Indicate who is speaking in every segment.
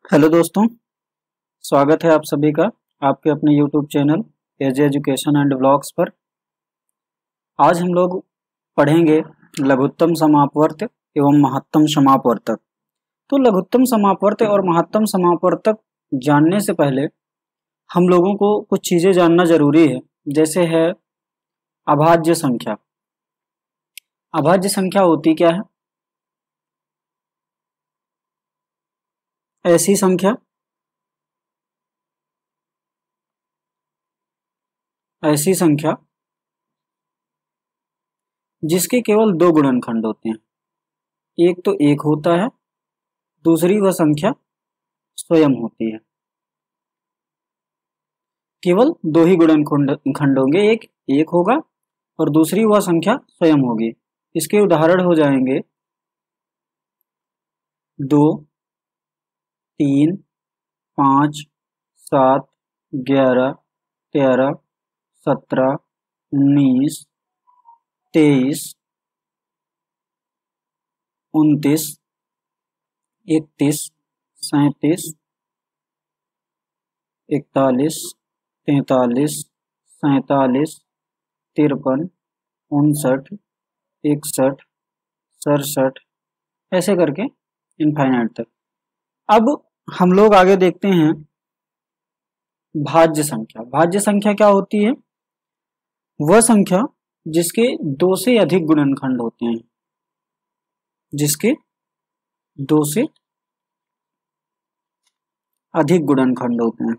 Speaker 1: Hello दोस्तों, स्वागत है आप सभी का आपके अपने YouTube channel AJ education and blogs पर। आज हम लोग पढ़ेंगे लघुत्तम समापवर्त एवं महत्तम समापवर्तक। तो लघुत्तम समापवर्त और महत्तम समापवर्तक जानने से पहले हम लोगों को कुछ चीज़ें जानना जरूरी है, जैसे है अभाज्य संख्या। अभाज्य संख्या होती क्या है? ऐसी संख्या जिसके केवल दो गुणनखंड होते हैं। एक तो एक होता है, दूसरी वह संख्या स्वयं होती है। केवल दो ही गुणनखंड होंगे, एक एक होगा और दूसरी वह संख्या स्वयं होगी। इसके उदाहरण हो जाएंगे 2, 3, 5, 7, 11, 13, 17, 19, 23, 29, 31, 37, 41, 43, 47, 53, 59, 61, 67, ऐसे करके इनफाइनाइट तक। अब हम लोग आगे देखते हैं भाज्य संख्या। भाज्य संख्या क्या होती है? वह संख्या जिसके दो से अधिक गुणनखंड होते हैं, जिसके दो से अधिक गुणनखंड होते हैं।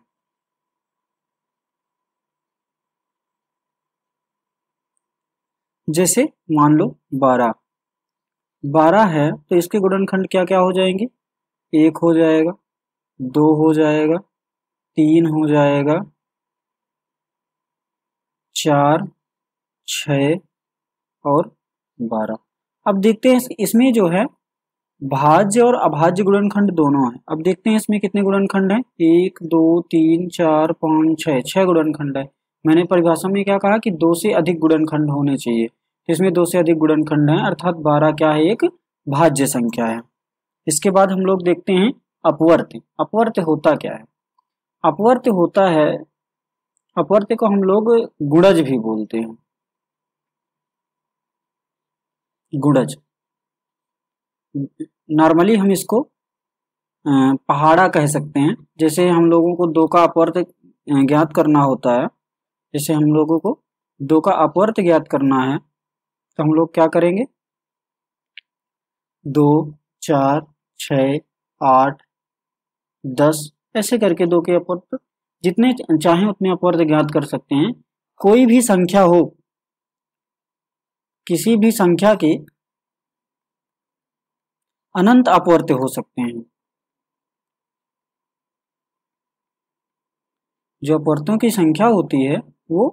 Speaker 1: जैसे मान लो 12 है तो इसके गुणनखंड क्या क्या हो जाएंगे? 1 हो जाएगा, 2 हो जाएगा, 3 हो जाएगा, 4, 6 और 12। अब देखते हैं इसमें जो है भाज्य और अभाज्य गुणनखंड दोनों है। अब देखते हैं इसमें कितने गुणनखंड हैं। 1, 2, 3, 4, 5, 6 गुणनखंड है। मैंने परिभाषा में क्या कहा कि दो से अधिक गुणनखंड होने चाहिए, तो इसमें दो से अधिक गुणनखंड है, अर्थात 12 क्या है? एक भाज्य संख्या है। इसके बाद हम लोग देखते हैं अपवर्त्य। अपवर्त्य होता क्या है? अपवर्त्य होता है, अपवर्त्य को हम लोग गुणज भी बोलते हैं। गुणज, नॉर्मली हम इसको पहाड़ा कह सकते हैं। जैसे हम लोगों को दो का अपवर्त्य ज्ञात करना होता है, जैसे हम लोगों को दो का अपवर्त्य ज्ञात करना है तो हम लोग क्या करेंगे? 2, 4, 6, 8, 10 ऐसे करके दो के अपवर्त्य जितने चाहें उतने अपवर्त्य ज्ञात कर सकते हैं। कोई भी संख्या हो, किसी भी संख्या के अनंत अपवर्त्य हो सकते हैं। जो अपवर्त्यों की संख्या होती है वो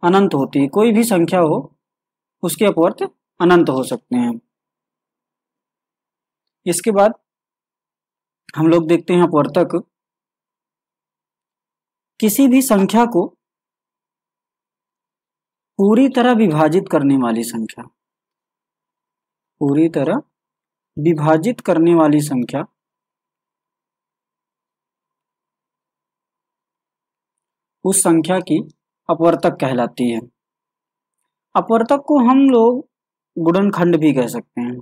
Speaker 1: अनंत होती है। कोई भी संख्या हो उसके अपवर्त्य अनंत हो सकते हैं। इसके बाद हम लोग देखते हैं अपवर्तक, किसी भी संख्या को पूरी तरह विभाजित करने वाली संख्या, पूरी तरह विभाजित करने वाली संख्या उस संख्या की अपवर्तक कहलाती है। अपवर्तक को हम लोग गुणनखंड भी कह सकते हैं,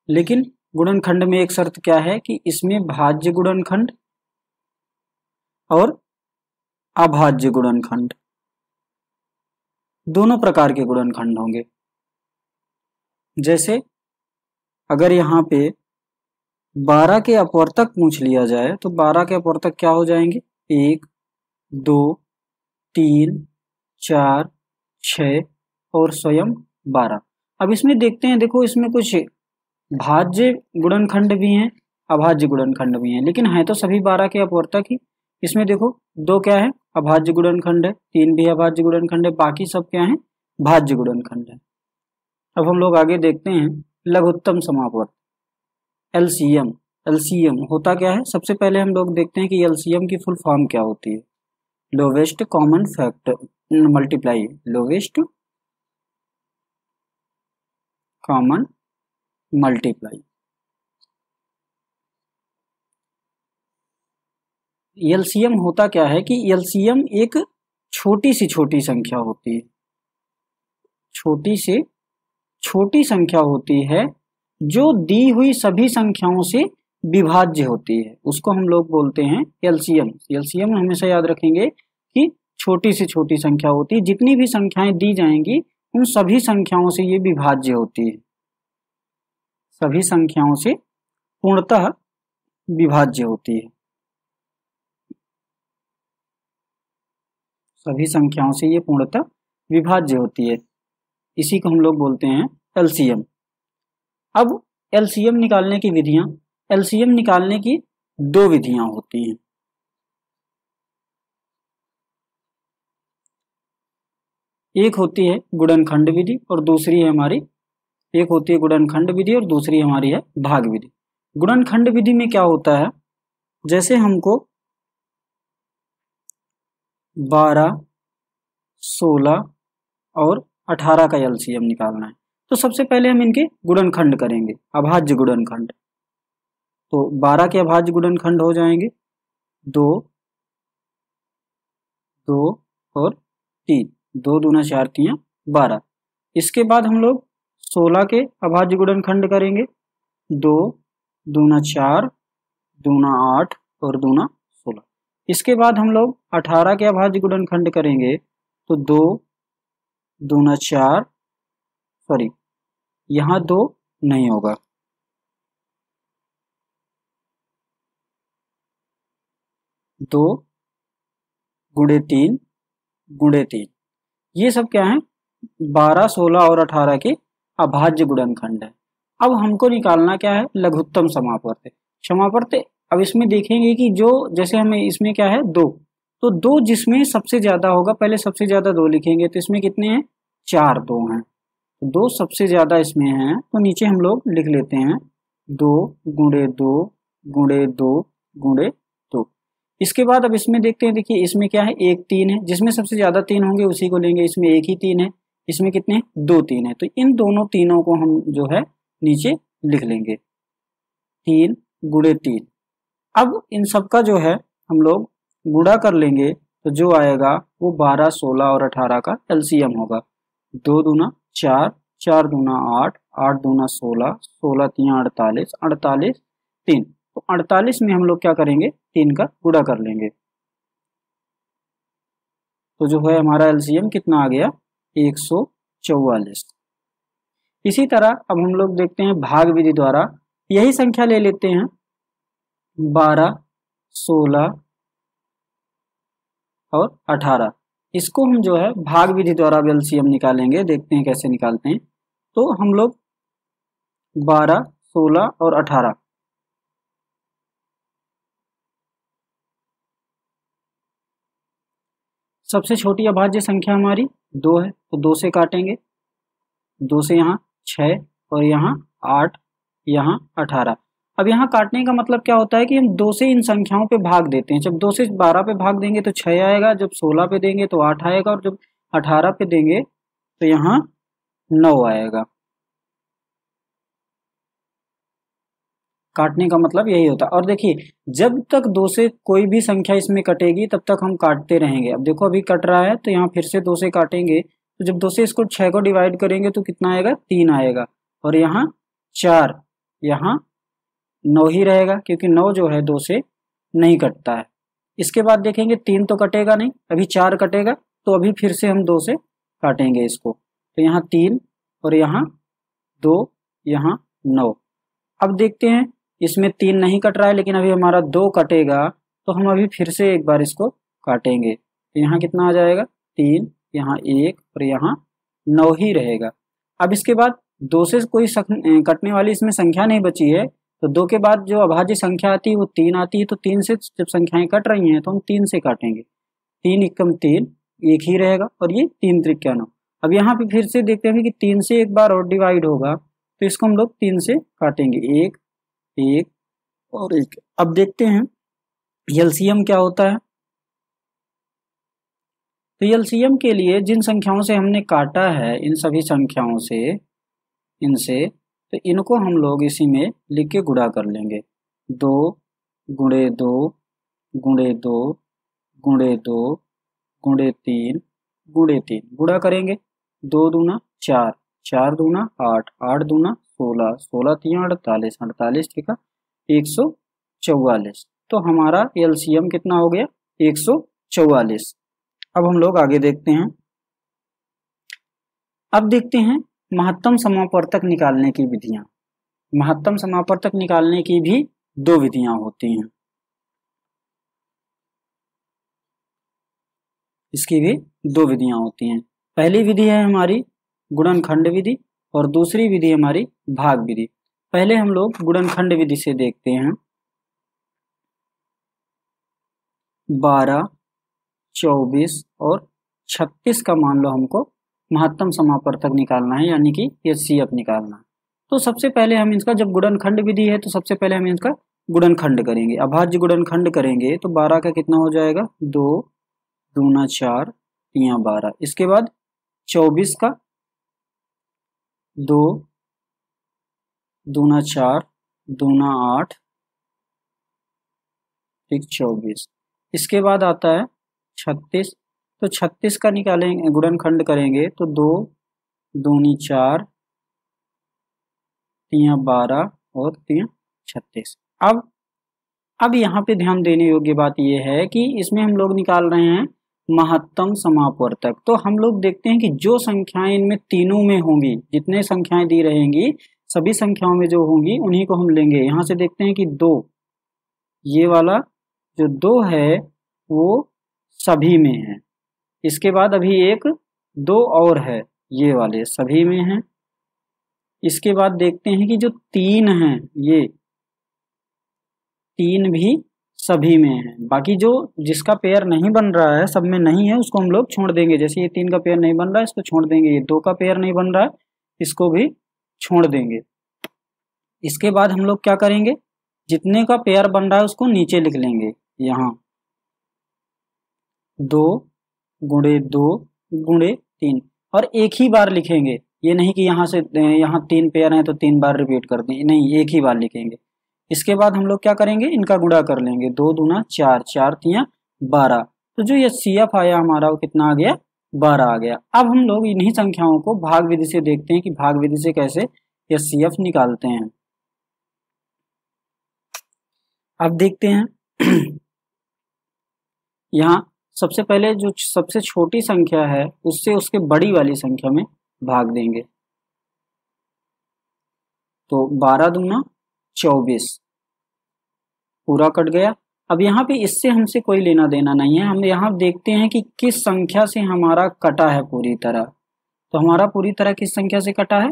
Speaker 1: लेकिन गुणनखंड में एक शर्त क्या है कि इसमें भाज्य गुणनखंड और अभाज्य गुणनखंड दोनों प्रकार के गुणनखंड होंगे। जैसे अगर यहाँ पे 12 के अपवर्तक पूछ लिया जाए तो 12 के अपवर्तक क्या हो जाएंगे? 1, 2, 3, 4, 6 और स्वयं 12। अब इसमें देखते हैं, देखो इसमें कुछ भाज्य गुणनखंड भी हैं, अभाज्य गुणनखंड भी हैं, लेकिन है तो सभी 12 के अपवर्तक ही। इसमें देखो दो क्या है? अभाज्य गुणनखंड है, 3 भी अभाज्य गुणनखंड है, बाकी सब क्या है? भाज्य गुणनखंड है। अब हम लोग आगे देखते हैं लघुत्तम समापवर्त, एलसीएम। एलसीएम होता क्या है? सबसे पहले हम लोग देखते हैं कि एलसीएम की फुल फॉर्म क्या होती है। Lowest common factor multiply, lowest common multiply. LCM होता क्या है कि एलसीएम एक छोटी संख्या होती है, छोटी से छोटी संख्या होती है जो दी हुई सभी संख्याओं से विभाज्य होती है, उसको हम लोग बोलते हैं एलसीएम। एलसीएम हमेशा याद रखेंगे कि छोटी से छोटी संख्या होती है, जितनी भी संख्याएं दी जाएंगी उन सभी संख्याओं से ये विभाज्य होती है, सभी संख्याओं से पूर्णतः विभाज्य होती है, सभी संख्याओं से ये पूर्णतः विभाज्य होती है, इसी को हम लोग बोलते हैं एलसीएम। अब एलसीएम निकालने की विधियां, एलसीएम निकालने की दो विधियां होती हैं। एक होती है गुणनखंड विधि और दूसरी है हमारी, एक होती है गुणनखंड विधि और दूसरी हमारी है भाग विधि। गुणनखंड विधि में क्या होता है, जैसे हमको 12, 16 और 18 का एलसीएम निकालना है, तो सबसे पहले हम इनके गुणनखंड करेंगे, अभाज्य गुणनखंड। तो 12 के अभाज्य गुणनखंड हो जाएंगे 2, 2 और 3, 2 दूना 4 3 12। इसके बाद हम लोग 16 के अभाज्य गुणनखंड करेंगे, 2 दूना 4 दूना 8 और दूना 16। इसके बाद हम लोग 18 के अभाज्य गुणनखंड करेंगे, तो 2 दूना 4, सॉरी यहाँ 2 नहीं होगा, 2 गुणे 3 गुणे 3, ये सब क्या है 12, 16 और 18 के अभाज्य गुणनखंड है। अब हमको निकालना क्या है, लघुत्तम समापवर्त। समापवर्त अब इसमें देखेंगे कि जो जैसे हमें इसमें क्या है 2, तो 2 जिसमें सबसे ज्यादा होगा, पहले सबसे ज्यादा 2 लिखेंगे, तो इसमें कितने हैं 4 2 हैं, तो 2 सबसे ज्यादा इसमें हैं, तो नीचे हम लोग लिख लेते हैं 2 गुणे 2 गुणे 2 गुणे 2। इसके बाद अब इसमें देखते हैं, देखिए इसमें क्या है 1 3 है, जिसमें सबसे ज्यादा 3 होंगे उसी को लेंगे, इसमें 1 ही 3 है, इसमें कितने 2 3 है, तो इन दोनों तीनों को हम जो है नीचे लिख लेंगे 3 गुणे 3। अब इन सब का जो है हम लोग गुणा कर लेंगे, तो जो आएगा वो 12, 16 और 18 का एलसीएम होगा। 2 दूना 4, 4 दूना 8, 8 दूना 16, 16 3 48, 48 3, तो 48 में हम लोग क्या करेंगे 3 का गुणा कर लेंगे, तो जो है हमारा एलसीएम कितना आ गया 144। इसी तरह अब हम लोग देखते हैं भाग विधि द्वारा, यही संख्या ले लेते हैं 12, 16 और 18, इसको हम जो है भाग विधि द्वारा एलसीएम निकालेंगे, देखते हैं कैसे निकालते हैं। तो हम लोग 12, 16 और 18, सबसे छोटी अभाज्य संख्या हमारी 2 है, तो 2 से काटेंगे, 2 से यहाँ 6 और यहाँ 8, यहाँ 18। अब यहाँ काटने का मतलब क्या होता है कि हम 2 से इन संख्याओं पे भाग देते हैं, जब 2 से 12 पे भाग देंगे तो 6 आएगा, जब 16 पे देंगे तो 8 आएगा, और जब 18 पे देंगे तो यहाँ 9 आएगा। काटने का मतलब यही होता है। और देखिए जब तक 2 से कोई भी संख्या इसमें कटेगी तब तक हम काटते रहेंगे। अब देखो अभी कट रहा है, तो यहाँ फिर से 2 से काटेंगे, तो जब 2 से इसको 6 को डिवाइड करेंगे तो कितना आएगा 3 आएगा, और यहाँ 4, यहाँ 9 ही रहेगा, क्योंकि 9 जो है 2 से नहीं कटता है। इसके बाद देखेंगे 3 तो कटेगा नहीं, अभी 4 कटेगा, तो अभी फिर से हम 2 से काटेंगे इसको, तो यहाँ 3 और यहाँ 2, यहाँ 9। अब देखते हैं इसमें 3 नहीं कट रहा है, लेकिन अभी हमारा 2 कटेगा, तो हम अभी फिर से एक बार इसको काटेंगे, तो यहाँ कितना आ जाएगा 3, यहाँ 1 और यहाँ 9 ही रहेगा। अब इसके बाद 2 से कोई कटने वाली इसमें संख्या नहीं बची है, तो 2 के बाद जो अभाज्य संख्या आती है वो 3 आती है, तो 3 से जब संख्याएं कट रही हैं तो हम 3 से काटेंगे, 3 एकम 3, 1 ही रहेगा, और ये 3 त्रिज्या 9। अब यहाँ पे फिर से देखते हैं कि 3 से एक बार और डिवाइड होगा, तो इसको हम लोग 3 से काटेंगे, 1 1 और 1। अब देखते हैं एलसीएम क्या होता है। तो एलसीएम के लिए जिन संख्याओं से हमने काटा है, इन सभी संख्याओं से, इनसे, तो इनको हम लोग इसी में लिख के गुणा कर लेंगे, 2 गुणे 2 गुणे 2 गुणे 2 गुणे 3 गुणे 3, गुणा करेंगे 2 दूना 4, 4 दूना 8, 8 दूना 16, 16 3 48, 48 ठीक है 144। तो हमारा एलसीएम कितना हो गया 144। अब हम लोग आगे देखते हैं। अब देखते हैं महत्तम समापवर्तक निकालने की विधियां। महत्तम समापवर्तक निकालने की भी दो विधियां होती हैं, इसकी भी दो विधियां होती हैं। पहली विधि है हमारी गुणनखंड विधि और दूसरी विधि हमारी भाग विधि। पहले हम लोग गुणनखंड विधि से देखते हैं। 12, 24 और 36 का मान लो हमको महत्तम समापवर्तक निकालना है, यानी कि एचसीएफ निकालना है। तो सबसे पहले हम इसका, जब गुणनखंड विधि है तो सबसे पहले हम इसका गुणनखंड करेंगे, अभाज्य गुणनखंड करेंगे। तो 12 का कितना हो जाएगा 2 दूना 4 3 12। इसके बाद 24 का 2 दूना 4 दूना 8 ठीक 24। इसके बाद आता है 36। तो 36 का निकालेंगे, गुणनखंड करेंगे तो 2 दूनी 4 3 12 और 3 36। अब यहाँ पे ध्यान देने योग्य बात यह है कि इसमें हम लोग निकाल रहे हैं महत्तम समापवर्तक। तो हम लोग देखते हैं कि जो संख्याएं इनमें तीनों में होंगी, जितने संख्याएं दी रहेंगी सभी संख्याओं में जो होंगी उन्हीं को हम लेंगे। यहाँ से देखते हैं कि 2, ये वाला जो 2 है वो सभी में है। इसके बाद अभी एक 2 और है, ये वाले सभी में है। इसके बाद देखते हैं कि जो 3 है, ये 3 भी सभी में है। बाकी जो जिसका पेयर नहीं बन रहा है, सब में नहीं है, उसको हम लोग छोड़ देंगे। जैसे ये 3 का पेयर नहीं बन रहा है, इसको छोड़ देंगे। ये 2 का पेयर नहीं बन रहा है, इसको भी छोड़ देंगे। इसके बाद हम लोग क्या करेंगे, जितने का पेयर बन रहा है उसको नीचे लिख लेंगे। यहाँ 2 गुणे 2 गुणे 3, और एक ही बार लिखेंगे। ये नहीं कि यहाँ से यहाँ 3 पेयर हैं तो 3 बार रिपीट कर दें, नहीं, एक ही बार लिखेंगे। इसके बाद हम लोग क्या करेंगे, इनका गुणा कर लेंगे। 2 दूना 4, 4 3 12। तो जो ये सीएफ आया हमारा वो कितना आ गया 12 आ गया। अब हम लोग इन्हीं संख्याओं को भाग विधि से देखते हैं कि भाग विधि से कैसे ये सीएफ निकालते हैं। अब देखते हैं यहाँ सबसे पहले जो सबसे छोटी संख्या है उससे उसके बड़ी वाली संख्या में भाग देंगे। तो 12 दूना 24 पूरा कट गया। अब यहाँ पे इससे हमसे कोई लेना देना नहीं है, हम यहाँ देखते हैं कि किस संख्या से हमारा कटा है पूरी तरह। तो हमारा पूरी तरह किस संख्या से कटा है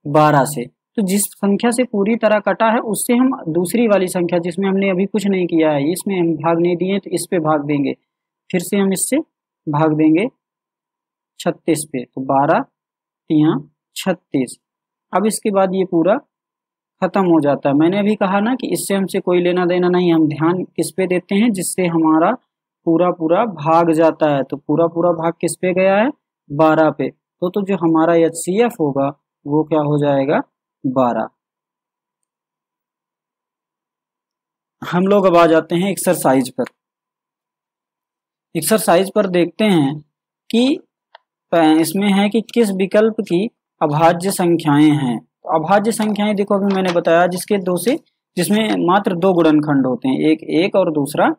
Speaker 1: 12 से। तो जिस संख्या से पूरी तरह कटा है उससे हम दूसरी वाली संख्या, जिसमें हमने अभी कुछ नहीं किया है, इसमें हम भाग नहीं दिए, तो इस पे भाग देंगे। फिर से हम इससे भाग देंगे 36 पे। तो 12 3 36। अब इसके बाद ये पूरा खत्म हो जाता है। मैंने अभी कहा ना कि इससे हमसे कोई लेना देना नहीं, हम ध्यान किस पे देते हैं, जिससे हमारा पूरा पूरा भाग जाता है। तो पूरा पूरा भाग किस पे गया है 12 पे। तो जो हमारा एचसीएफ होगा वो क्या हो जाएगा 12। हम लोग अब आ जाते हैं एक्सरसाइज पर। एक्सरसाइज पर देखते हैं कि इसमें है कि किस विकल्प की अभाज्य संख्याएं हैं। तो अभाज्य संख्याएं देखो, अभी मैंने बताया जिसके दो से, जिसमें मात्र 2 गुणनखंड होते हैं, एक 1 और दूसरा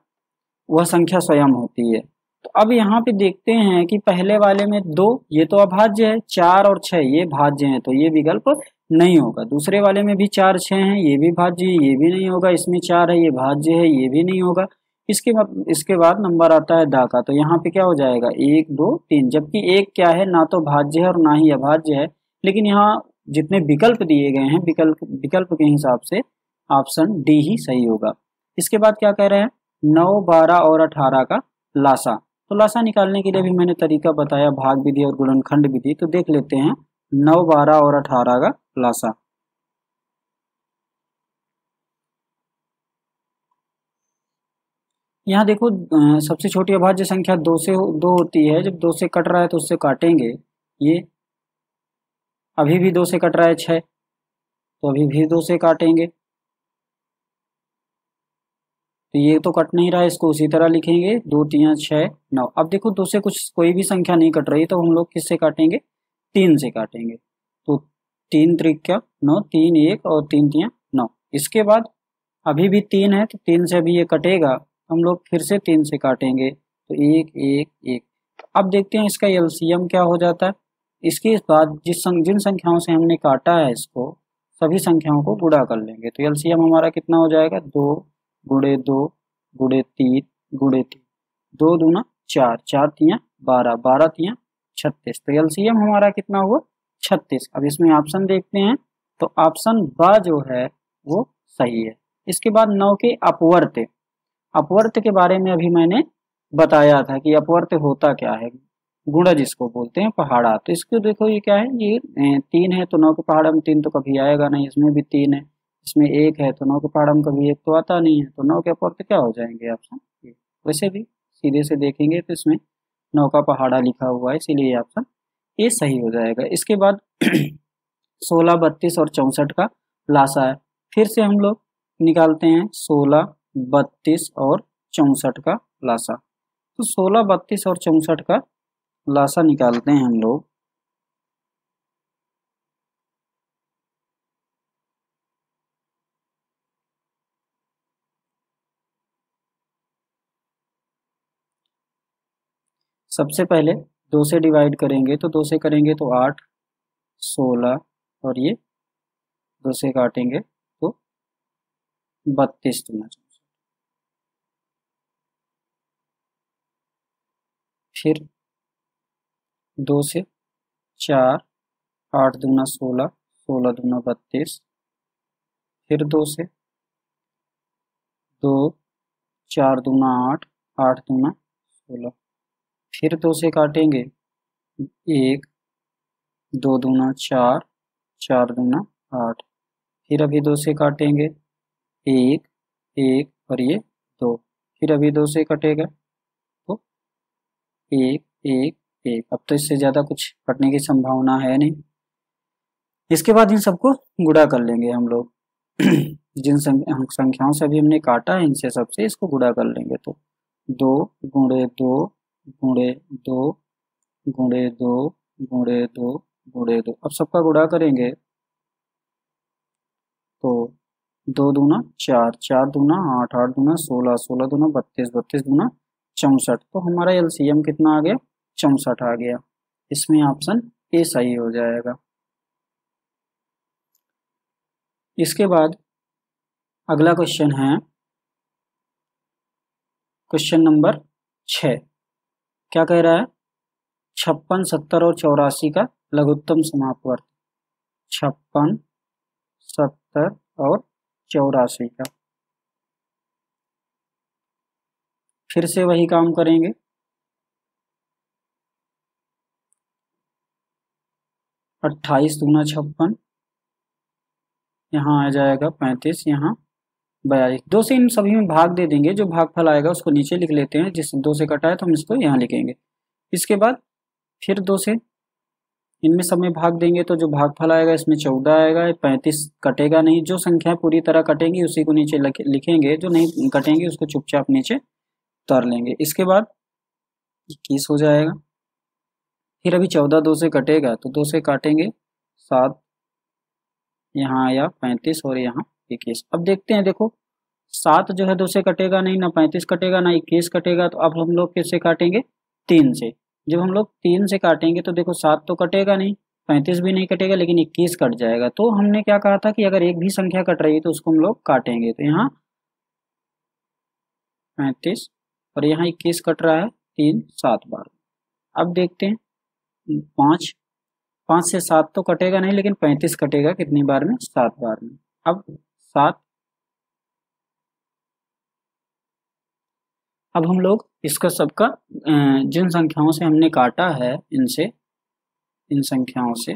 Speaker 1: वह संख्या स्वयं होती है। तो अब यहाँ पे देखते हैं कि पहले वाले में 2, ये तो अभाज्य है, 4 और 6 ये भाज्य हैं, तो ये विकल्प नहीं होगा। दूसरे वाले में भी 4 6 हैं, ये भी भाज्य है, ये भी नहीं होगा। इसमें 4 है, ये भाज्य है, ये भी नहीं होगा। इसके बाद नंबर आता है दा का। तो यहाँ पे क्या हो जाएगा 1 2 3, जबकि एक क्या है, ना तो भाज्य है और ना ही अभाज्य है। लेकिन यहाँ जितने विकल्प दिए गए हैं, विकल्प के हिसाब से ऑप्शन डी ही सही होगा। इसके बाद क्या कह रहे हैं 9 12 और 18 का लासा। तो लासा निकालने के लिए भी मैंने तरीका बताया, भाग विधि और गुणनखंड विधि। तो देख लेते हैं 9 12 और 18 का लासा। यहाँ देखो सबसे छोटी अभाज्य संख्या 2 से 2 होती है। जब 2 से कट रहा है तो उससे काटेंगे। ये अभी भी 2 से कट रहा है 6, तो अभी भी 2 से काटेंगे। तो ये तो कट नहीं रहा है, इसको उसी तरह लिखेंगे, 2 3 6 9। अब देखो 2 से कुछ कोई भी संख्या नहीं कट रही, तो हम लोग किससे काटेंगे, 3 से काटेंगे। तो 3 त्रिक्या 9, 3 1 और 3 3 9। इसके बाद अभी भी 3 है, तो 3 से अभी ये कटेगा, हम लोग फिर से 3 से काटेंगे, तो 1 1 1। अब देखते हैं इसका एलसीएम क्या हो जाता है। इसके बाद जिन संख्याओं से हमने काटा है इसको, सभी संख्याओं को गुणा कर लेंगे, तो एलसीएम हमारा कितना हो जाएगा, 2 गुणे 2 गुणे 3 गुणे 3, 2 दूना 4, 4 तियां 12, 12 तियां 36। तो एलसीएम हमारा कितना हुआ, 36। अब इसमें ऑप्शन देखते हैं, तो ऑप्शन ब जो है वो सही है। इसके बाद 9 के अपवर्त। अपवर्त के बारे में अभी मैंने बताया था कि अपवर्त होता क्या है, गुणा जिसको बोलते हैं पहाड़ा। तो इसको देखो ये क्या है, ये 3 है, तो 9 के पहाड़ा में 3 तो कभी आएगा नहीं, इसमें भी 3 है, इसमें 1 है, तो 9 के पहाड़ा में कभी 1 तो आता नहीं है, तो 9 के अपवर्त क्या हो जाएंगे ऑप्शन ए। वैसे भी सीधे से देखेंगे तो इसमें 9 का पहाड़ा लिखा हुआ है, इसीलिए ऑप्शन ए सही हो जाएगा। इसके बाद 16 32 और 64 का लासा है। फिर से हम लोग निकालते हैं 16 32 और 64 का लासा। तो 16 32 और 64 का लासा निकालते हैं हम लोग। सबसे पहले 2 से डिवाइड करेंगे, तो 2 से करेंगे तो 8 16 और ये 2 से काटेंगे तो 32 दूना 64। फिर 2 से 4 8 दूना 16, 16 दूना 32। फिर 2 से 2 4 दूना 8, 8 दूना 16। फिर 2 से काटेंगे 1, 2 दूना 4, 4 दूना 8। फिर अभी 2 से काटेंगे 1 1 और ये 2। फिर अभी 2 से कटेगा तो 1 1 1। अब तो इससे ज़्यादा कुछ कटने की संभावना है नहीं। इसके बाद इन सबको गुणा कर लेंगे हम लोग। जिन संख्याओं से अभी हमने काटा है, इनसे सबसे इसको गुणा कर लेंगे, तो 2 गुणे 2 गुणे 2 गुणे 2 गुणे 2 गुणे 2। अब सबका गुणा करेंगे तो 2 दूना 4, 4 दूना 8, 8 दूना 16, 16 दूना 32, 32 दूना 64। तो हमारा एलसीएम कितना आ गया, 64 आ गया। इसमें ऑप्शन ए सही हो जाएगा। इसके बाद अगला क्वेश्चन है क्वेश्चन नंबर 6। क्या कह रहा है, 56 70 और 84 का लघुत्तम समापवर्त। 56 70 और 84 का। फिर से वही काम करेंगे, 28 दूना 56, यहाँ आ जाएगा 35, यहाँ 42। 2 से इन सभी में भाग दे देंगे, जो भागफल आएगा उसको नीचे लिख लेते हैं, जिस 2 से कटा है तो हम इसको यहाँ लिखेंगे। इसके बाद फिर 2 से इनमें सब में भाग देंगे, तो जो भागफल आएगा इसमें 14 आएगा, 35 कटेगा नहीं। जो संख्या पूरी तरह कटेंगी उसी को नीचे लिखेंगे, जो नहीं कटेंगे उसको चुपचाप नीचे उतार लेंगे। इसके बाद 21 हो जाएगा। फिर अभी 14 2 से कटेगा, तो 2 से काटेंगे 7, यहाँ आया 35 और यहाँ 21। अब देखते हैं, देखो 7 जो है 2 से कटेगा नहीं, ना 35 कटेगा ना 21 कटेगा, तो अब हम लोग किससे काटेंगे, 3 से। जब हम लोग 3 से काटेंगे तो देखो 7 तो कटेगा नहीं, 35 भी नहीं कटेगा, लेकिन 21 कट जाएगा। तो हमने क्या कहा था कि अगर एक भी संख्या कट रही है तो उसको हम लोग काटेंगे। तो यहाँ 35 और यहाँ 21 कट रहा है 3 7 बार। अब देखते हैं 5 से 7 तो कटेगा नहीं, लेकिन 35 कटेगा कितनी बार में, 7 बार में। अब 7, अब हम लोग इसका सबका जिन संख्याओं से हमने काटा है, इनसे इन संख्याओं से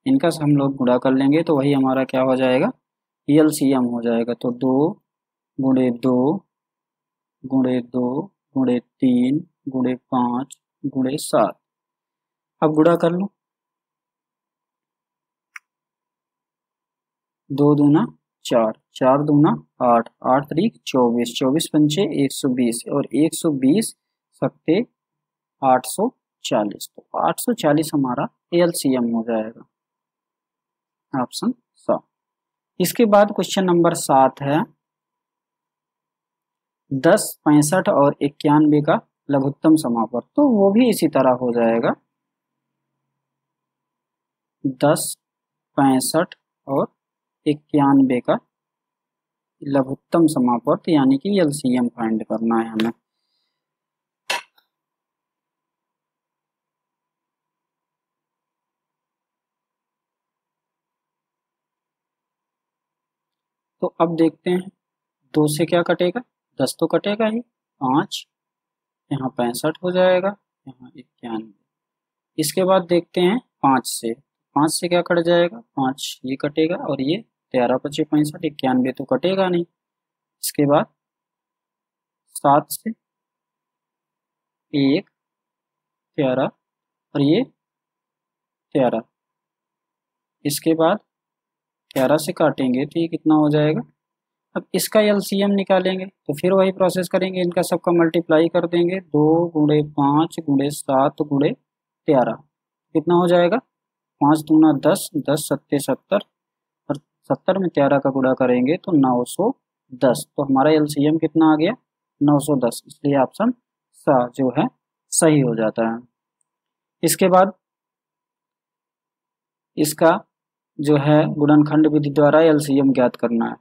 Speaker 1: इनका हम लोग गुणा कर लेंगे, तो वही हमारा क्या हो जाएगा, एलसीएम हो जाएगा। तो 2 गुणे 2 गुणे 2 गुणे 3 गुणे 5 गुणे 7। अब गुणा कर लो, 2 दूना 4, 4 दूना 8, 8 तरीक 24, 24 पंचे 120 और 120 सत्ते 840। तो 840 हमारा एलसीएम हो जाएगा, ऑप्शन सा। इसके बाद क्वेश्चन नंबर 7 है 10, 65 और 91 का लघुत्तम समापवर्त। तो वो भी इसी तरह हो जाएगा 10, 65 और 91 का लघुत्तम समापवर्त, यानी कि एलसीएम फाइंड करना है हमें। तो अब देखते हैं 2 से क्या कटेगा, 10 तो कटेगा ही, 5, यहाँ 65 हो जाएगा, यहाँ 91। इसके बाद देखते हैं 5 से, 5 से क्या कट जाएगा, 5 ये कटेगा और ये 13 पचे 65, 91 तो कटेगा नहीं। इसके बाद 7 से 1, 13 और ये 13। इसके बाद 11 से काटेंगे तो ये कितना हो जाएगा। अब इसका एलसीएम निकालेंगे तो फिर वही प्रोसेस करेंगे, इनका सबका मल्टीप्लाई कर देंगे, 2 गुणे 5 गुणे 7 गुणे 13, कितना हो जाएगा, 5 दूना 10, 10 सत्ते 70 और 70 में 13 का गुणा करेंगे तो 910। तो हमारा एलसीएम कितना आ गया, 910, इसलिए ऑप्शन सा जो है सही हो जाता है। इसके बाद इसका जो है गुणनखंड विधि द्वारा एलसीएम ज्ञात करना है।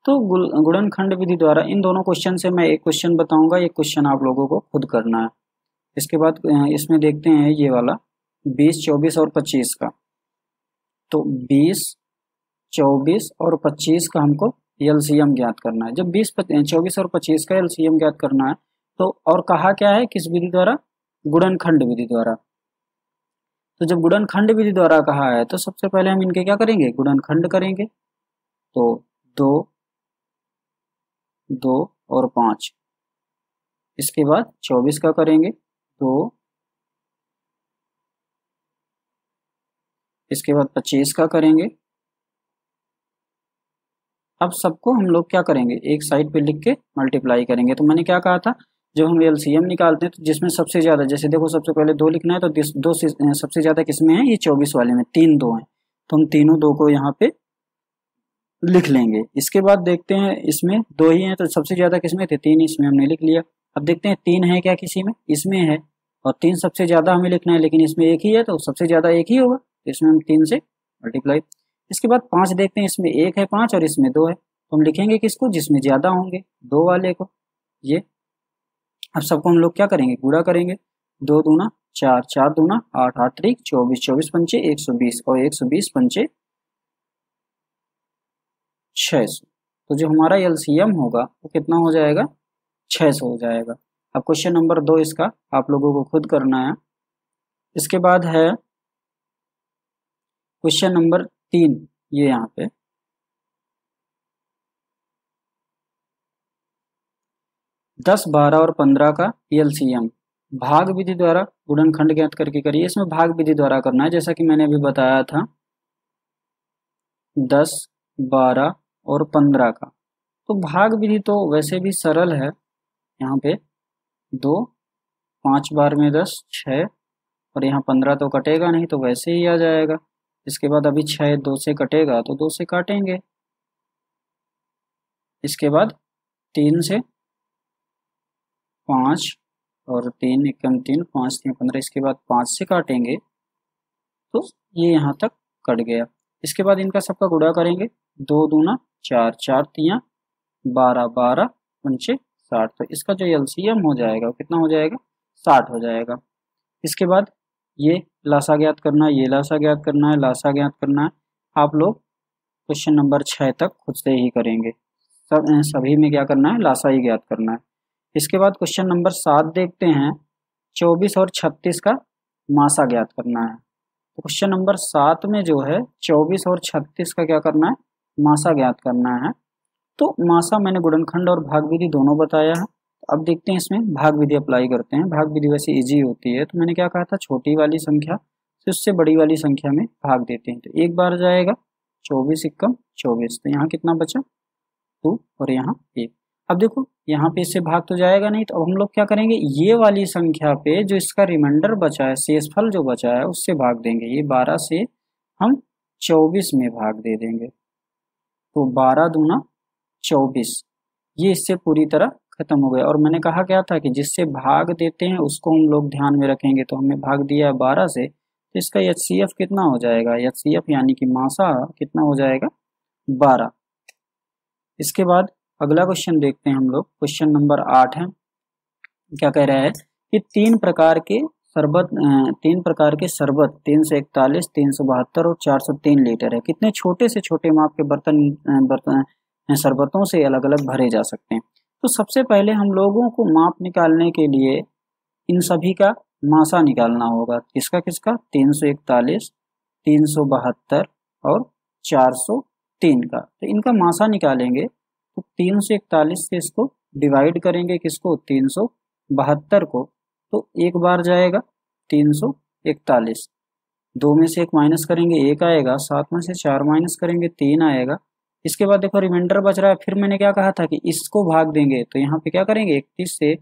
Speaker 1: तो गुणनखंड विधि द्वारा इन दोनों क्वेश्चन से मैं एक क्वेश्चन बताऊंगा, एक क्वेश्चन आप लोगों को खुद करना है। इसके बाद इसमें देखते हैं ये वाला 20, 24 और 25 का। तो 20, 24 और 25 का हमको एलसीएम ज्ञात करना है। जब 20, 24 और 25 का एलसीएम ज्ञात करना है तो और कहा क्या है, किस विधि द्वारा, गुणनखंड विधि द्वारा। तो जब गुणनखंड विधि द्वारा कहा है तो सबसे पहले हम इनके क्या करेंगे, गुणनखंड करेंगे। तो 2, 2 और 5। इसके बाद 24 का करेंगे 2, इसके बाद 25 का करेंगे। अब सबको हम लोग क्या करेंगे, एक साइड पे लिख के मल्टीप्लाई करेंगे। तो मैंने क्या कहा था, जब हम एलसीएम निकालते हैं तो जिसमें सबसे ज्यादा, जैसे देखो सबसे पहले 2 लिखना है तो 2 सबसे ज्यादा किसमें है, ये 24 वाले में 3 2 हैं, तो हम तीनों 2 को यहाँ पे लिख लेंगे। इसके बाद देखते हैं इसमें 2 ही हैं तो सबसे ज्यादा किसमें थे, 3, इसमें हमने लिख लिया। अब देखते हैं 3 है क्या किसी में, इसमें है, और 3 सबसे ज्यादा हमें लिखना है, लेकिन इसमें 1 ही है तो सबसे ज्यादा 1 ही होगा, तो इसमें हम 3 से मल्टीप्लाई। इसके बाद 5 देखते हैं, इसमें 1 है 5 और इसमें 2 है, तो हम लिखेंगे किसको, जिसमें ज्यादा होंगे, 2 वाले को, ये। अब सबको हम लोग क्या करेंगे, गुणा करेंगे, 2 दूना 4, 4 दूना 8, 8 तरीक 24, 24 पंचे 120 और 120 पंचे 600। तो जो हमारा एलसीएम होगा वो कितना हो जाएगा, 600 हो जाएगा। अब क्वेश्चन नंबर 2 इसका आप लोगों को खुद करना है। इसके बाद है क्वेश्चन नंबर 3, ये यहाँ पे 10, 12 और 15 का एलसीएम भाग विधि द्वारा गुणनखंड ज्ञात करके करिए। इसमें भाग विधि द्वारा करना है, जैसा कि मैंने अभी बताया था 10, 12 और 15 का। तो भाग विधि तो वैसे भी सरल है, यहाँ पे 2, 5 बार में 10, 6 और यहाँ 15 तो कटेगा नहीं तो वैसे ही आ जाएगा। इसके बाद अभी 6 2 से कटेगा तो 2 से काटेंगे। इसके बाद 3 से 5 और 3 एकम 3, 5 3 15। इसके बाद 5 से काटेंगे तो ये यहाँ तक कट गया। इसके बाद इनका सबका गुणा करेंगे, 2 दूना 4, 4 तियाँ 12, 12 पंचे 60। तो इसका जो एलसीएम हो जाएगा वो कितना हो जाएगा, 60 हो जाएगा। इसके बाद ये लासा ज्ञात करना है, ये लासा ज्ञात करना है, लासा ज्ञात करना है। आप लोग क्वेश्चन नंबर 6 तक खुद से ही करेंगे, सभी में क्या करना है, लासा ही ज्ञात करना है। इसके बाद क्वेश्चन नंबर 7 देखते हैं, 24 और 36 का मासा ज्ञात करना है। तो क्वेश्चन नंबर 7 में जो है 24 और 36 का क्या करना है, मासा ज्ञात करना है। तो मासा मैंने गुणनखंड और भाग विधि दोनों बताया है। अब देखते हैं इसमें भाग विधि अप्लाई करते हैं। भाग विधि वैसे इजी होती है, तो मैंने क्या कहा था, छोटी वाली संख्या से उससे बड़ी वाली संख्या में भाग देते हैं। तो एक बार जाएगा 24 एकम 24, तो यहाँ कितना बचा 2 और यहाँ 1। अब देखो यहाँ पे इससे भाग तो जाएगा नहीं, तो अब हम लोग क्या करेंगे, ये वाली संख्या पे जो इसका रिमाइंडर बचा है, शेषफल जो बचा है उससे भाग देंगे। ये 12 से हम 24 में भाग दे देंगे, तो 12 दूना 24, ये इससे पूरी तरह खत्म हो गया। और मैंने कहा क्या था कि जिससे भाग देते हैं उसको हम लोग ध्यान में रखेंगे, तो हमने भाग दिया है 12 से, तो इसका HCF कितना हो जाएगा, HCF यानी कि मासा कितना हो जाएगा 12। इसके बाद अगला क्वेश्चन देखते हैं हम लोग, क्वेश्चन नंबर 8 है। क्या कह रहा है कि तीन प्रकार के शरबत 341, 372 और 403 लीटर है, कितने छोटे से छोटे माप के बर्तन शरबतों से अलग अलग भरे जा सकते हैं। तो सबसे पहले हम लोगों को माप निकालने के लिए इन सभी का मासा निकालना होगा। किसका किसका, 341, 372 और 403 का। तो इनका मासा निकालेंगे तो 341 से इसको डिवाइड करेंगे, किसको 372 को, तो एक बार जाएगा 341, 2 में से 1 माइनस करेंगे 1 आएगा, 7 में से 4 माइनस करेंगे 3 आएगा। इसके बाद देखो रिमाइंडर बच रहा है, फिर मैंने क्या कहा था कि इसको भाग देंगे, तो यहाँ पे क्या करेंगे 31 से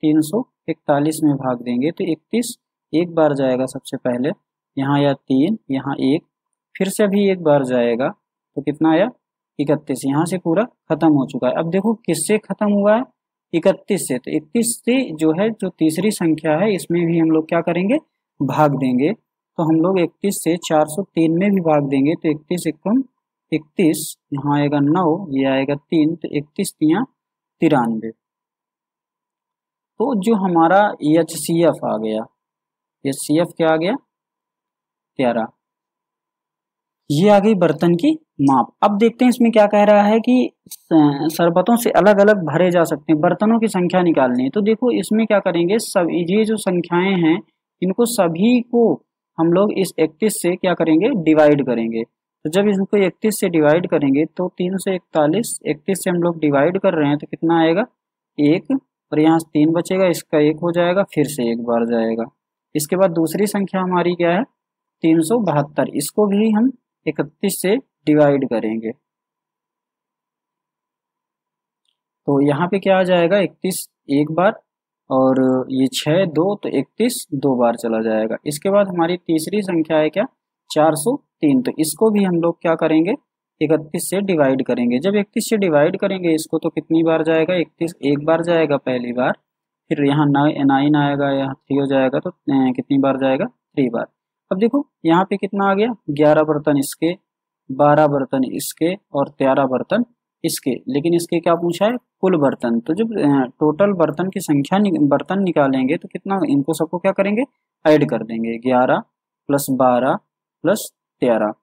Speaker 1: 341 में भाग देंगे, तो 31 एक बार जाएगा सबसे पहले, यहाँ आया 3, यहाँ 1, फिर से अभी एक बार जाएगा, तो कितना आया 31, यहाँ से पूरा खत्म हो चुका है। अब देखो किससे खत्म हुआ है, 31 से, तो 31 से जो है जो तीसरी संख्या है इसमें भी हम लोग क्या करेंगे भाग देंगे, तो हम लोग 31 से 403 में भी भाग देंगे, तो 31 एकम 31, यहाँ आएगा 9, ये आएगा 3, तो 31 तियां 93। तो जो हमारा HCF आ गया, HCF क्या आ गया 13, ये आ गई बर्तन की माप। अब देखते हैं इसमें क्या कह रहा है कि शरबतों से अलग अलग भरे जा सकते हैं, बर्तनों की संख्या निकालनी है। तो देखो इसमें क्या करेंगे, सब ये जो संख्याएं हैं इनको सभी को हम लोग इस 31 से क्या करेंगे डिवाइड करेंगे। तो जब इनको 31 से डिवाइड करेंगे तो 341, 31 से हम लोग डिवाइड कर रहे हैं तो कितना आएगा 1, और यहाँ 3 बचेगा, इसका 1 हो जाएगा, फिर से एक बार जाएगा। इसके बाद दूसरी संख्या हमारी क्या है 372, इसको भी हम 31 से डिवाइड करेंगे, तो यहाँ पे क्या आ जाएगा 31 एक बार, और ये 6 2, तो 31 2 बार चला जाएगा। इसके बाद हमारी तीसरी संख्या है क्या 403, तो इसको भी हम लोग क्या करेंगे 31 से डिवाइड करेंगे। जब 31 से डिवाइड करेंगे इसको तो कितनी बार जाएगा 31 एक बार जाएगा पहली बार, फिर यहाँ 9 आएगा, यहाँ 3 हो जाएगा, तो कितनी बार जाएगा 3 बार। अब देखो यहाँ पे कितना आ गया 11 बर्तन इसके, 12 बर्तन इसके और 13 बर्तन इसके, लेकिन इसके क्या पूछा है कुल बर्तन। तो जब टोटल बर्तन की संख्या बर्तन निकालेंगे तो कितना, इनको सबको क्या करेंगे ऐड कर देंगे, 11 + 12 + 13,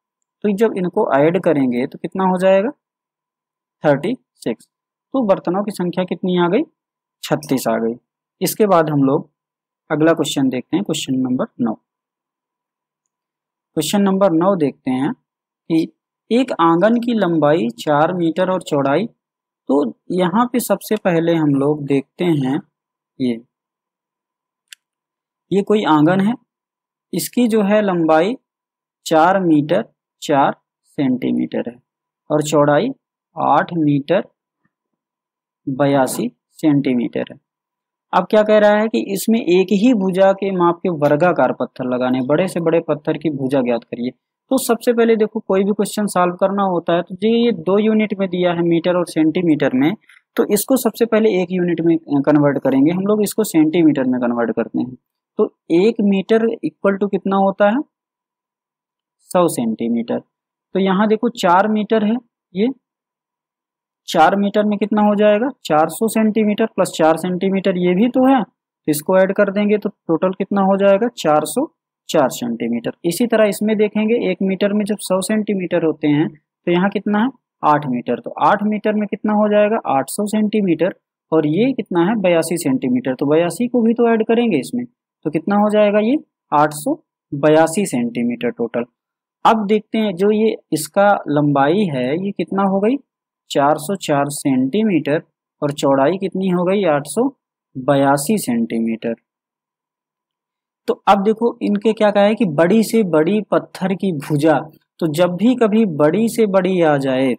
Speaker 1: तो जब इनको ऐड करेंगे तो कितना हो जाएगा 36। तो बर्तनों की संख्या कितनी आ गई 36 आ गई। इसके बाद हम लोग अगला क्वेश्चन देखते हैं, क्वेश्चन नंबर 9। क्वेश्चन नंबर 9 देखते हैं कि एक आंगन की लंबाई 4 मीटर और चौड़ाई, तो यहाँ पे सबसे पहले हम लोग देखते हैं ये कोई आंगन है, इसकी जो है लंबाई 4 मीटर 4 सेंटीमीटर है और चौड़ाई 8 मीटर 82 सेंटीमीटर है। अब क्या कह रहा है कि इसमें एक ही भुजा के माप के वर्गाकार पत्थर लगाने, बड़े से बड़े पत्थर की भुजा ज्ञात करिए। तो सबसे पहले देखो कोई भी क्वेश्चन सॉल्व करना होता है तो ये 2 यूनिट में दिया है मीटर और सेंटीमीटर में, तो इसको सबसे पहले 1 यूनिट में कन्वर्ट करेंगे हम लोग, इसको सेंटीमीटर में कन्वर्ट करते हैं। तो 1 मीटर इक्वल टू कितना होता है 100 सेंटीमीटर। तो यहाँ देखो 4 मीटर है, ये 4 मीटर में कितना हो जाएगा 400 सेंटीमीटर प्लस 4 सेंटीमीटर ये भी तो है, तो इसको ऐड कर देंगे तो टोटल कितना हो जाएगा 404 सेंटीमीटर। इसी तरह इसमें देखेंगे 1 मीटर में जब 100 सेंटीमीटर होते हैं तो यहाँ कितना है 8 मीटर, तो 8 मीटर में कितना हो जाएगा 800 सेंटीमीटर, और ये कितना है 82 सेंटीमीटर, तो 82 को भी तो ऐड करेंगे इसमें, तो कितना हो जाएगा ये 882 सेंटीमीटर टोटल। अब देखते हैं जो ये इसका लंबाई है ये कितना हो गई 404 सेंटीमीटर और चौड़ाई कितनी हो गई 882 सेंटीमीटर। तो अब देखो इनके क्या कहा है कि बड़ी से बड़ी पत्थर की भुजा, तो जब भी कभी बड़ी से बड़ी आ जाए,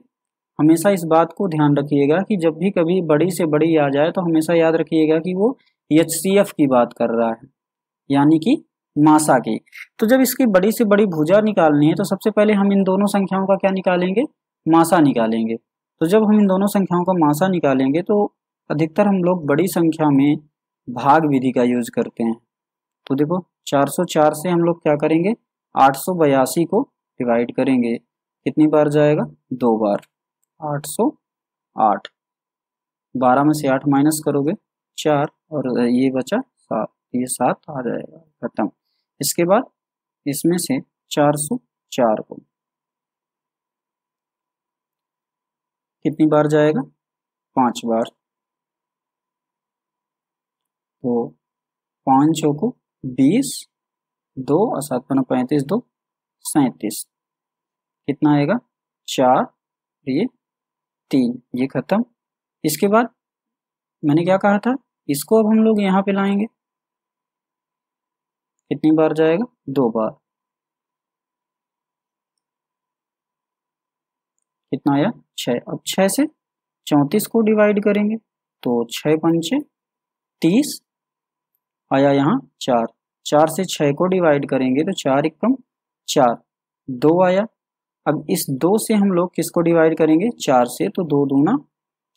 Speaker 1: हमेशा इस बात को ध्यान रखिएगा कि जब भी कभी बड़ी से बड़ी आ जाए तो हमेशा याद रखिएगा कि वो HCF की बात कर रहा है, यानी कि मासा की। तो जब इसकी बड़ी से बड़ी भुजा निकालनी है तो सबसे पहले हम इन दोनों संख्याओं का क्या निकालेंगे, मासा निकालेंगे। तो जब हम इन दोनों संख्याओं का मासा निकालेंगे तो अधिकतर हम लोग बड़ी संख्या में भाग विधि का यूज करते हैं। तो देखो 404 से हम लोग क्या करेंगे, 882 को डिवाइड करेंगे, कितनी बार जाएगा, 2 बार, 808। 12 में से 8 माइनस करोगे 4 और ये बचा 7, ये 7 आ जाएगा, खत्म। इसके बाद इसमें से 404 को कितनी बार जाएगा, 5 बार। तो 5 चौको 20, 2 और 7 पन्ना 35, 2 37, कितना आएगा, 4, ये 3, ये खत्म। इसके बाद मैंने क्या कहा था, इसको अब हम लोग यहाँ पे लाएंगे, कितनी बार जाएगा, 2 बार, कितना आया, 6। अब 6 से 34 को डिवाइड करेंगे तो 6 पंचे 30 आया, यहाँ 4। 4 से 6 को डिवाइड करेंगे तो 4 एकम 4, 2 आया। अब इस 2 से हम लोग किसको डिवाइड करेंगे, 4 से, तो 2 दूना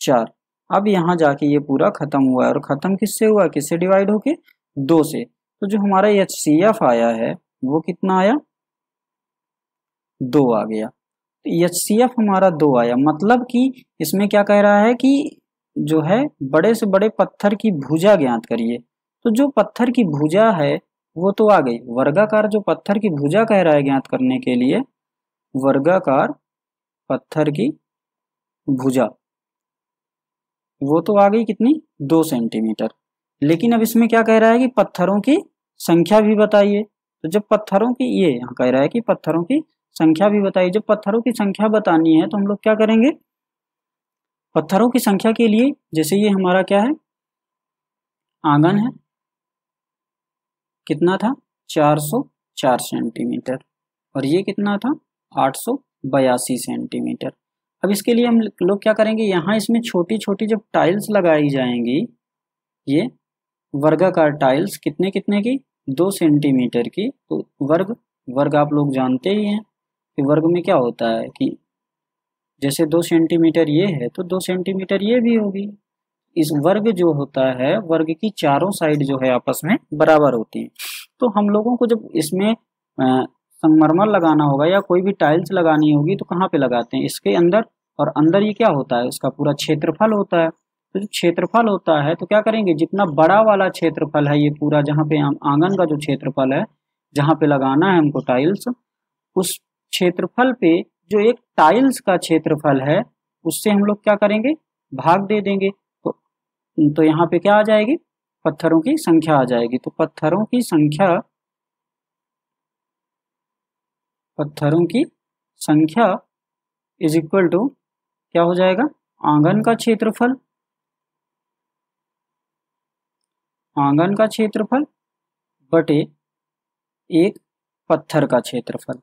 Speaker 1: 4। अब यहाँ जाके ये पूरा खत्म हुआ है, और खत्म किससे हुआ, किससे डिवाइड होके, 2 से। तो जो हमारा HCF आया है वो कितना आया, 2 आ गया। तो HCF हमारा 2 आया, मतलब कि इसमें क्या कह रहा है कि जो है बड़े से बड़े पत्थर की भुजा ज्ञात करिए। तो जो पत्थर की भुजा है वो तो आ गई, वर्गाकार जो पत्थर की भुजा कह रहा है ज्ञात करने के लिए, वर्गाकार पत्थर की भुजा, वो तो आ गई कितनी, 2 सेंटीमीटर। लेकिन अब इसमें क्या कह रहा है कि पत्थरों की संख्या भी बताइए। तो जब पत्थरों की, ये यहाँ कह रहा है कि पत्थरों की संख्या भी बताइए। जब पत्थरों की संख्या बतानी है तो हम लोग क्या करेंगे, पत्थरों की संख्या के लिए, जैसे ये हमारा क्या है, आंगन है, कितना था, 404 सेंटीमीटर, और ये कितना था, 882 सेंटीमीटर। अब इसके लिए हम लोग क्या करेंगे, यहाँ इसमें छोटी छोटी जब टाइल्स लगाई जाएंगी, ये वर्गाकार टाइल्स कितने कितने की, 2 सेंटीमीटर की। तो वर्ग आप लोग जानते ही हैं कि वर्ग में क्या होता है कि जैसे 2 सेंटीमीटर ये है तो 2 सेंटीमीटर ये भी होगी। इस वर्ग जो होता है, वर्ग की चारों साइड जो है आपस में बराबर होती है। तो हम लोगों को जब इसमें संगमरमर लगाना होगा या कोई भी टाइल्स लगानी होगी तो कहाँ पे लगाते हैं, इसके अंदर, और अंदर ये क्या होता है, उसका पूरा क्षेत्रफल होता है। तो जो क्षेत्रफल होता है तो क्या करेंगे, जितना बड़ा वाला क्षेत्रफल है ये पूरा, जहाँ पे आंगन का जो क्षेत्रफल है, जहाँ पे लगाना है हमको टाइल्स, उस क्षेत्रफल पे जो एक टाइल्स का क्षेत्रफल है उससे हम लोग क्या करेंगे, भाग दे देंगे। तो यहाँ पे क्या आ जाएगी, पत्थरों की संख्या आ जाएगी। तो पत्थरों की संख्या इज इक्वल टू क्या हो जाएगा, आंगन का क्षेत्रफल, आंगन का क्षेत्रफल बटे एक पत्थर का क्षेत्रफल,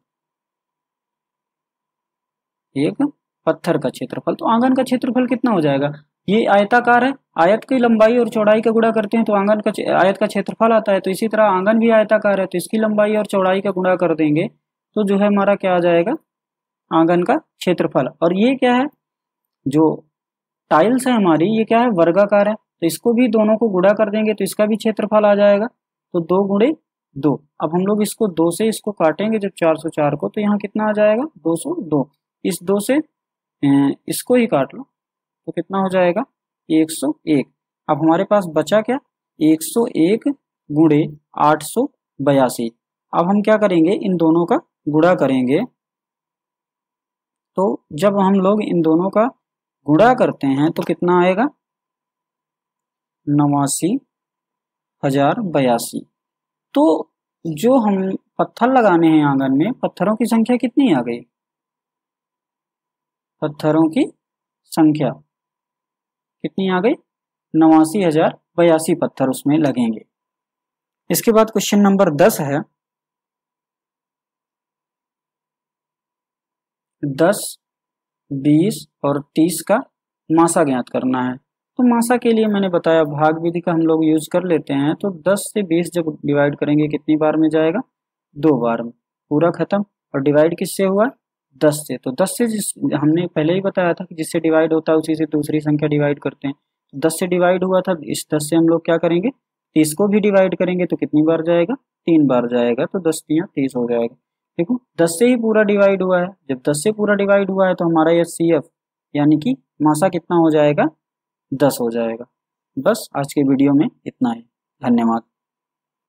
Speaker 1: एक पत्थर का क्षेत्रफल। तो आंगन का क्षेत्रफल कितना हो जाएगा, ये आयताकार है, आयत की लंबाई और चौड़ाई का गुणा करते हैं तो आंगन का आयत का क्षेत्रफल आता है। तो इसी तरह आंगन भी आयताकार है तो इसकी लंबाई और चौड़ाई का गुणा कर देंगे तो जो है हमारा क्या आ जाएगा, आंगन का क्षेत्रफल। और ये क्या है, जो टाइल्स है हमारी, ये क्या है, वर्गाकार है, तो इसको भी दोनों को गुणा कर देंगे तो इसका भी क्षेत्रफल आ जाएगा। तो 2 गुणे 2। अब हम लोग इसको 2 से इसको काटेंगे जब 404 को, तो यहाँ कितना आ जाएगा, 202। इस 2 से इसको ही काट लो तो कितना हो जाएगा, 101। अब हमारे पास बचा क्या, 101 गुणे 882। अब हम क्या करेंगे, इन दोनों का गुणा करेंगे। तो जब हम लोग इन दोनों का गुणा करते हैं तो कितना आएगा, 89,082। तो जो हम पत्थर लगाने हैं आंगन में, पत्थरों की संख्या कितनी आ गई, पत्थरों की संख्या कितनी आ गई, 89,082 पत्थर उसमें लगेंगे। इसके बाद क्वेश्चन नंबर 10 है, 10, 20 और 30 का मासा ज्ञात करना है। तो मासा के लिए मैंने बताया भाग विधि का हम लोग यूज कर लेते हैं। तो 10 से 20 जब डिवाइड करेंगे कितनी बार में जाएगा? 2 बार में। पूरा खत्म। और डिवाइड किससे हुआ? 10 से। तो 10 से हमने पहले ही बताया था कि जिससे डिवाइड होता है उसी से दूसरी संख्या डिवाइड करते हैं। तो 10 से डिवाइड हुआ था, इस 10 से हम लोग क्या करेंगे? 30 को भी डिवाइड करेंगे तो कितनी बार जाएगा? 3 बार जाएगा। तो 10 तियां 30 हो जाएगा। देखो 10 से ही पूरा डिवाइड हुआ है। जब 10 से पूरा डिवाइड हुआ है तो हमारा यह CF यानी कि मासा कितना हो जाएगा? 10 हो जाएगा। बस आज के वीडियो में इतना ही। धन्यवाद।